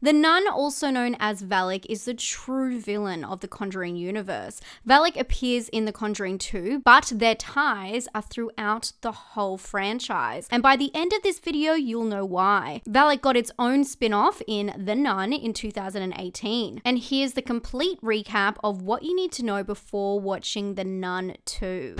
The Nun, also known as Valak, is the true villain of the Conjuring universe. Valak appears in The Conjuring 2, but their ties are throughout the whole franchise. And by the end of this video, you'll know why. Valak got its own spin-off in The Nun in 2018. And here's the complete recap of what you need to know before watching The Nun 2.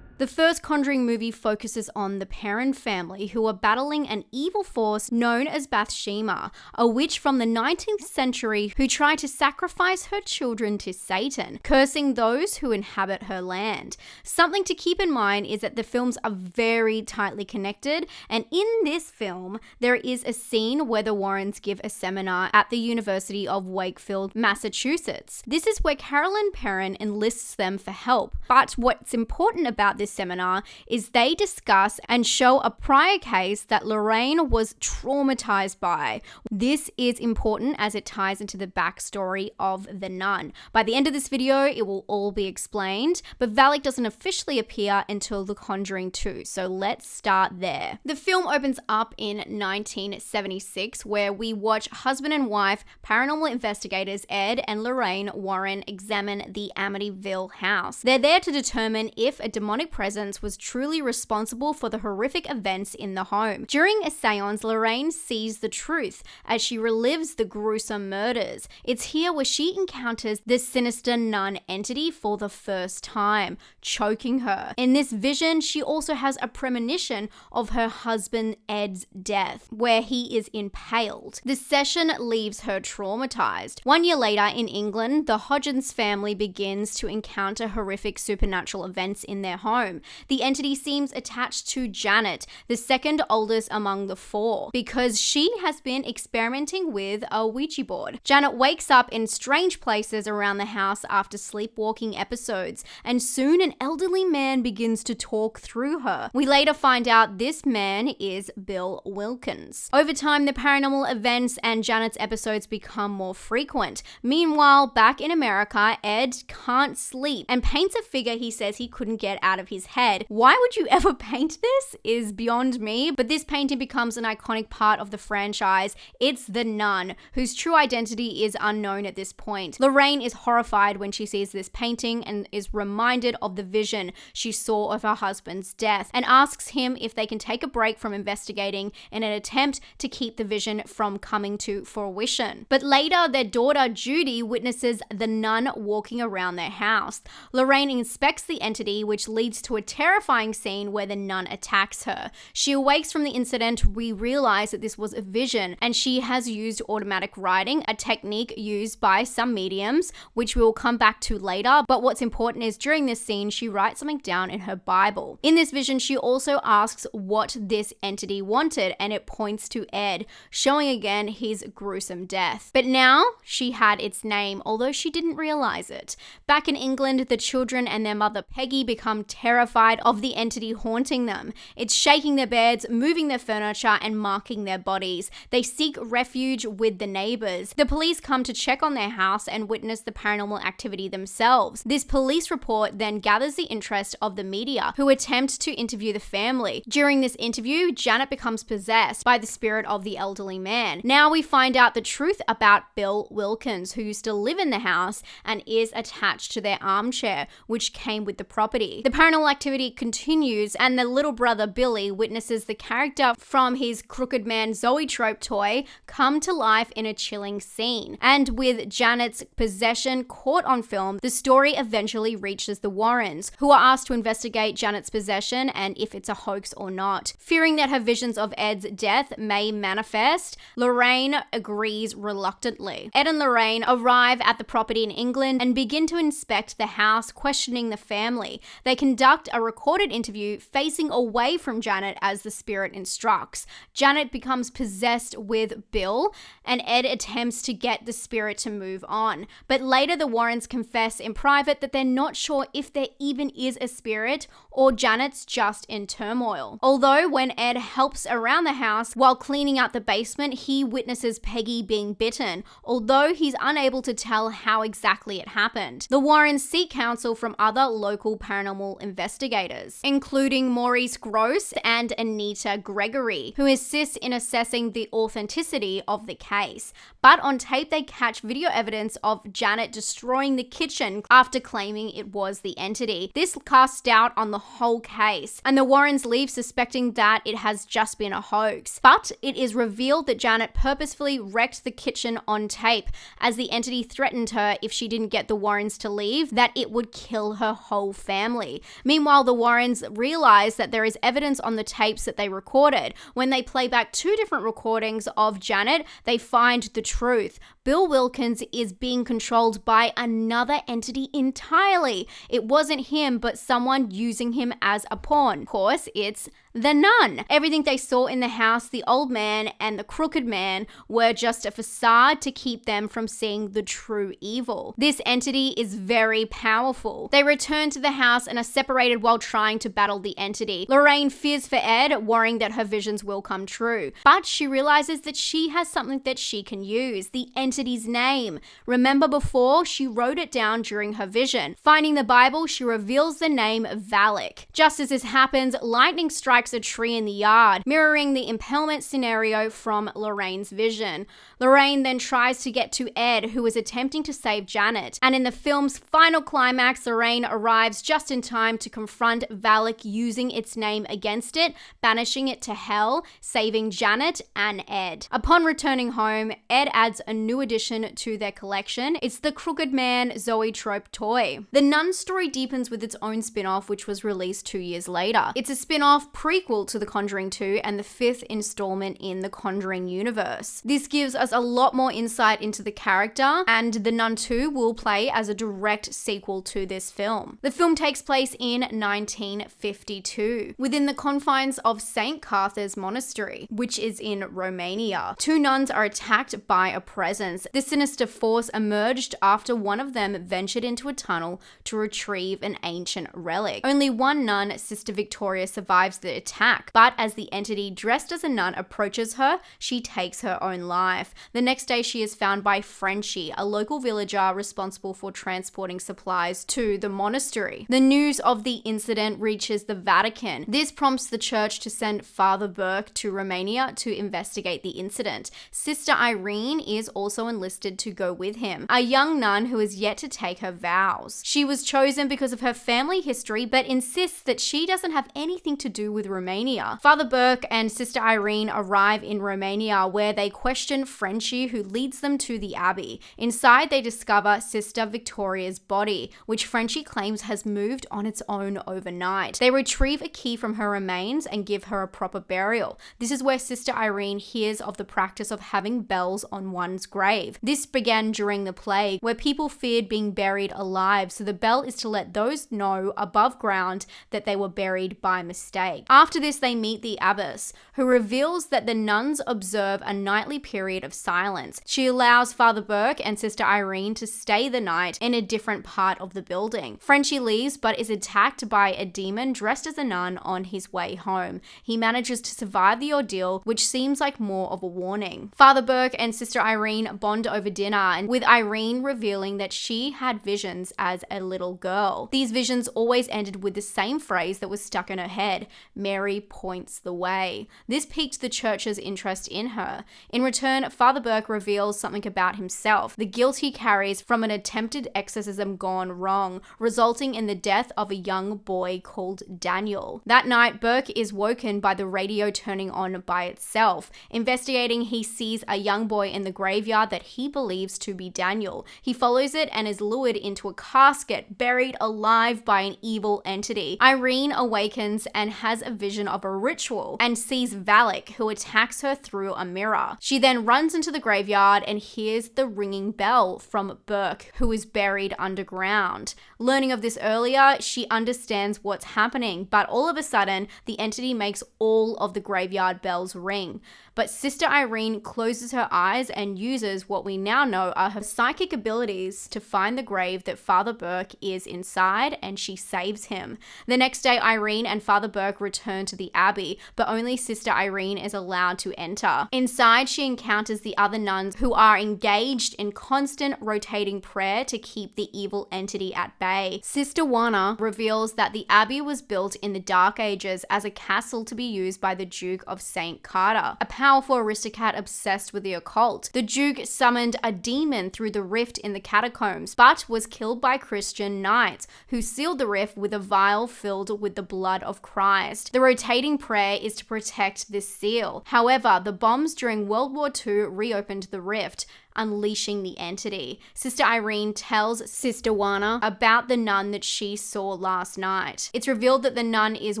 The first Conjuring movie focuses on the Perron family, who are battling an evil force known as Bathsheba, a witch from the 19th century who tried to sacrifice her children to Satan, cursing those who inhabit her land. Something to keep in mind is that the films are very tightly connected, and in this film, there is a scene where the Warrens give a seminar at the University of Wakefield, Massachusetts. This is where Carolyn Perron enlists them for help. But what's important about this seminar is they discuss and show a prior case that Lorraine was traumatized by. This is important as it ties into the backstory of the Nun. By the end of this video, it will all be explained, but Valak doesn't officially appear until The Conjuring 2, so let's start there. The film opens up in 1976, where we watch husband and wife paranormal investigators Ed and Lorraine Warren examine the Amityville house. They're there to determine if a demonic presence was truly responsible for the horrific events in the home. During a seance, Lorraine sees the truth as she relives the gruesome murders. It's here where she encounters the sinister nun entity for the first time, choking her. In this vision, she also has a premonition of her husband Ed's death, where he is impaled. The session leaves her traumatized. 1 year later, in England, the Hodgins family begins to encounter horrific supernatural events in their home. The entity seems attached to Janet, the second oldest among the four, because she has been experimenting with a Ouija board. Janet wakes up in strange places around the house after sleepwalking episodes, and soon an elderly man begins to talk through her. We later find out this man is Bill Wilkins. Over time, the paranormal events and Janet's episodes become more frequent. Meanwhile, back in America, Ed can't sleep and paints a figure he says he couldn't get out of his head. Why would you ever paint this is beyond me, but this painting becomes an iconic part of the franchise. It's the Nun, whose true identity is unknown at this point. Lorraine is horrified when she sees this painting and is reminded of the vision she saw of her husband's death, and asks him if they can take a break from investigating in an attempt to keep the vision from coming to fruition. But later, their daughter Judy witnesses the nun walking around their house. Lorraine inspects the entity, which leads to a terrifying scene where the nun attacks her. She awakes from the incident. We realize that this was a vision, and she has used automatic writing, a technique used by some mediums, which we will come back to later. But what's important is during this scene, she writes something down in her Bible. In this vision, she also asks what this entity wanted, and it points to Ed, showing again his gruesome death. But now she had its name, although she didn't realize it. Back in England, the children and their mother Peggy become terrified of the entity haunting them. It's shaking their beds, moving their furniture, and marking their bodies. They seek refuge with the neighbors. The police come to check on their house and witness the paranormal activity themselves. This police report then gathers the interest of the media, who attempt to interview the family. During this interview, Janet becomes possessed by the spirit of the elderly man. Now we find out the truth about Bill Wilkins, who used to live in the house and is attached to their armchair, which came with the property. The paranormal activity continues, and the little brother Billy witnesses the character from his Crooked Man Zoetrope toy come to life in a chilling scene. And with Janet's possession caught on film, the story eventually reaches the Warrens, who are asked to investigate Janet's possession and if it's a hoax or not. Fearing that her visions of Ed's death may manifest, Lorraine agrees reluctantly. Ed and Lorraine arrive at the property in England and begin to inspect the house, questioning the family. They conduct a recorded interview facing away from Janet as the spirit instructs. Janet becomes possessed with Bill, and Ed attempts to get the spirit to move on. But later the Warrens confess in private that they're not sure if there even is a spirit or Janet's just in turmoil. Although when Ed helps around the house while cleaning out the basement, he witnesses Peggy being bitten, although he's unable to tell how exactly it happened. The Warrens seek counsel from other local paranormal investigators investigators, including Maurice Gross and Anita Gregory, who assists in assessing the authenticity of the case. But on tape, they catch video evidence of Janet destroying the kitchen after claiming it was the entity. This casts doubt on the whole case, and the Warrens leave suspecting that it has just been a hoax. But it is revealed that Janet purposefully wrecked the kitchen on tape, as the entity threatened her if she didn't get the Warrens to leave, that it would kill her whole family. Meanwhile, the Warrens realize that there is evidence on the tapes that they recorded. When they play back two different recordings of Janet, they find the truth. Bill Wilkins is being controlled by another entity entirely. It wasn't him, but someone using him as a pawn. Of course, it's the nun. Everything they saw in the house, the old man and the crooked man, were just a facade to keep them from seeing the true evil. This entity is very powerful. They return to the house and are separated while trying to battle the entity. Lorraine fears for Ed, worrying that her visions will come true. But she realizes that she has something that she can use, the entity's name. Remember before, she wrote it down during her vision. Finding the Bible, she reveals the name Valak. Just as this happens, lightning strikes a tree in the yard, mirroring the impalement scenario from Lorraine's vision. Lorraine then tries to get to Ed, who is attempting to save Janet. And in the film's final climax, Lorraine arrives just in time to confront Valak using its name against it, banishing it to hell, saving Janet and Ed. Upon returning home, Ed adds a new addition to their collection. It's the Crooked Man Zoetrope toy. The Nun story deepens with its own spin-off, which was released 2 years later. It's a spin-off prequel to The Conjuring 2 and the 5th installment in the Conjuring universe. This gives us a lot more insight into the character, and The Nun 2 will play as a direct sequel to this film. The film takes place in 1952, within the confines of St. Cartha's Monastery, which is in Romania. Two nuns are attacked by a presence. The sinister force emerged after one of them ventured into a tunnel to retrieve an ancient relic. Only one nun, Sister Victoria, survives the attack, but as the entity dressed as a nun approaches her, she takes her own life. The next day, she is found by Frenchie, a local villager responsible for transporting supplies to the monastery. The news of the incident reaches the Vatican. This prompts the church to send Father Burke to Romania to investigate the incident. Sister Irene is also enlisted to go with him, a young nun who is yet to take her vows. She was chosen because of her family history, but insists that she doesn't have anything to do with Romania. Father Burke and Sister Irene arrive in Romania, where they question Frenchie, who leads them to the abbey. Inside, they discover Sister Victoria's body, which Frenchie claims has moved on its own overnight. They retrieve a key from her remains and give her a proper burial. This is where Sister Irene hears of the practice of having bells on one's grave. This began during the plague, where people feared being buried alive, so the bell is to let those know above ground that they were buried by mistake. After this, they meet the abbess, who reveals that the nuns observe a nightly period of silence. She allows Father Burke and Sister Irene to stay the night in a different part of the building. Frenchie leaves, but is attacked by a demon dressed as a nun on his way home. He manages to survive the ordeal, which seems like more of a warning. Father Burke and Sister Irene bond over dinner, and with Irene revealing that she had visions as a little girl. These visions always ended with the same phrase that was stuck in her head: Mary points the way. This piqued the church's interest in her. In return, Father Burke reveals something about himself, the guilt he carries from an attempted exorcism gone wrong, resulting in the death of a young boy called Daniel. That night, Burke is woken by the radio turning on by itself. Investigating, he sees a young boy in the graveyard that he believes to be Daniel. He follows it and is lured into a casket, buried alive by an evil entity. Irene awakens and has a vision of a ritual and sees Valak, who attacks her through a mirror. She then runs into the graveyard and hears the ringing bell from Burke, who is buried underground. Learning of this earlier, she understands what's happening, but all of a sudden, the entity makes all of the graveyard bells ring. but Sister Irene closes her eyes and uses what we now know are her psychic abilities to find the grave that Father Burke is inside, and she saves him. The next day, Irene and Father Burke return to the abbey, but only Sister Irene is allowed to enter. Inside, she encounters the other nuns who are engaged in constant rotating prayer to keep the evil entity at bay. Sister Juana reveals that the abbey was built in the Dark Ages as a castle to be used by the Duke of St. Carter, a powerful aristocrat obsessed with the occult. The Duke summoned a demon through the rift in the catacombs, but was killed by Christian knights, who sealed the rift with a vial filled with the blood of Christ. The rotating prayer is to protect this seal. However, the bombs during World War II reopened the rift, unleashing the entity. Sister Irene tells Sister Juana about the nun that she saw last night. It's revealed that the nun is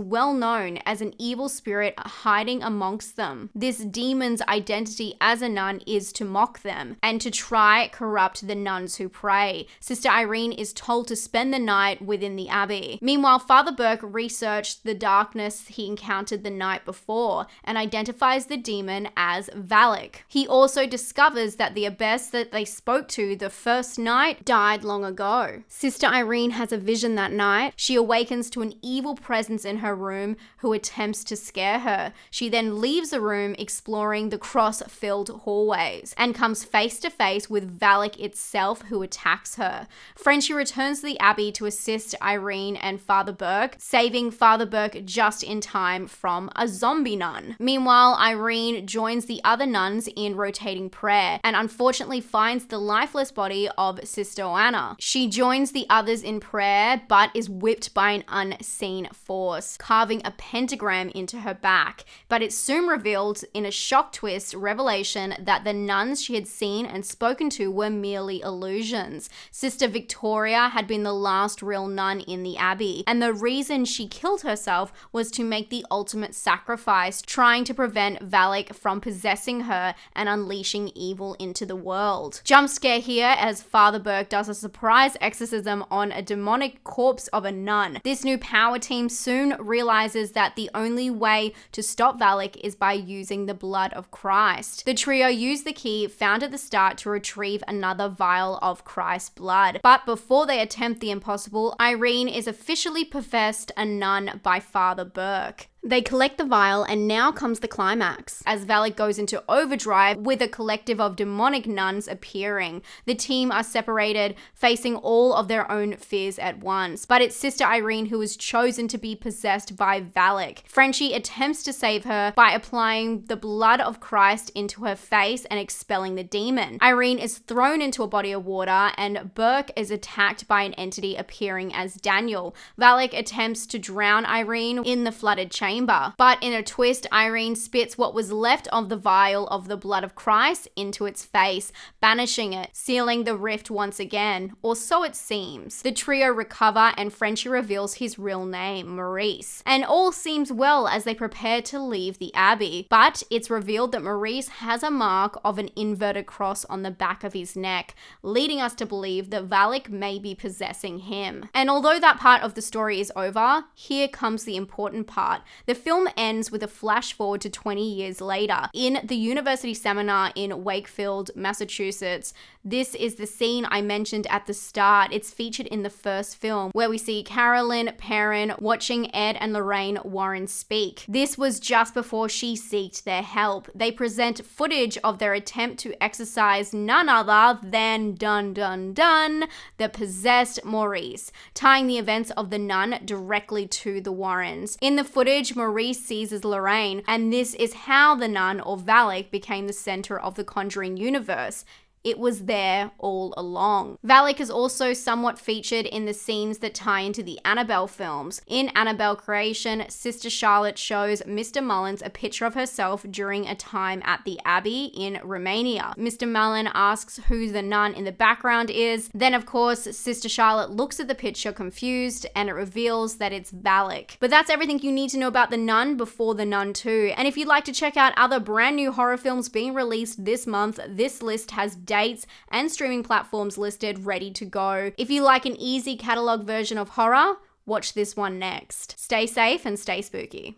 well known as an evil spirit hiding amongst them. This demon's identity as a nun is to mock them and to try corrupt the nuns who pray. Sister Irene is told to spend the night within the abbey. Meanwhile, Father Burke researched the darkness he encountered the night before and identifies the demon as Valak. He also discovers that the abbess that they spoke to the first night died long ago. Sister Irene has a vision that night. She awakens to an evil presence in her room who attempts to scare her. She then leaves the room exploring the cross-filled hallways and comes face to face with Valak itself, who attacks her. Frenchie returns to the abbey to assist Irene and Father Burke, saving Father Burke just in time from a zombie nun. Meanwhile, Irene joins the other nuns in rotating prayer and unfortunately finds the lifeless body of Sister Juana. She joins the others in prayer, but is whipped by an unseen force, carving a pentagram into her back. But it's soon revealed in a shock twist revelation that the nuns she had seen and spoken to were merely illusions. Sister Victoria had been the last real nun in the abbey, and the reason she killed herself was to make the ultimate sacrifice, trying to prevent Valak from possessing her and unleashing evil into the world. Jump scare here as Father Burke does a surprise exorcism on a demonic corpse of a nun. This new power team soon realizes that the only way to stop Valak is by using the blood of Christ. The trio use the key found at the start to retrieve another vial of Christ's blood. But before they attempt the impossible, Irene is officially professed a nun by Father Burke. They collect the vial, and now comes the climax, as Valak goes into overdrive with a collective of demonic nuns appearing. The team are separated, facing all of their own fears at once, but it's Sister Irene who is chosen to be possessed by Valak. Frenchie attempts to save her by applying the blood of Christ into her face and expelling the demon. Irene is thrown into a body of water, and Burke is attacked by an entity appearing as Daniel. Valak attempts to drown Irene in the flooded chamber. But in a twist, Irene spits what was left of the vial of the blood of Christ into its face, banishing it, sealing the rift once again, or so it seems. The trio recover and Frenchie reveals his real name, Maurice. And all seems well as they prepare to leave the abbey, but it's revealed that Maurice has a mark of an inverted cross on the back of his neck, leading us to believe that Valak may be possessing him. And although that part of the story is over, here comes the important part. The film ends with a flash forward to 20 years later. In the university seminar in Wakefield, Massachusetts, this is the scene I mentioned at the start. It's featured in the first film, where we see Carolyn Perrin watching Ed and Lorraine Warren speak. This was just before she sought their help. They present footage of their attempt to exorcise none other than the possessed Maurice, tying the events of the nun directly to the Warrens. In the footage, Maurice seizes Lorraine, and this is how the nun, or Valak, became the center of the Conjuring universe. It was there all along. Valak is also somewhat featured in the scenes that tie into the Annabelle films. In Annabelle Creation, Sister Charlotte shows Mr. Mullins a picture of herself during a time at the Abbey in Romania. Mr. Mullin asks who the nun in the background is. Then, of course, Sister Charlotte looks at the picture confused, and it reveals that it's Valak. But that's everything you need to know about The Nun before The Nun 2. And if you'd like to check out other brand new horror films being released this month, this list has dates and streaming platforms listed ready to go. If you like an easy catalog version of horror, watch this one next. Stay safe and stay spooky.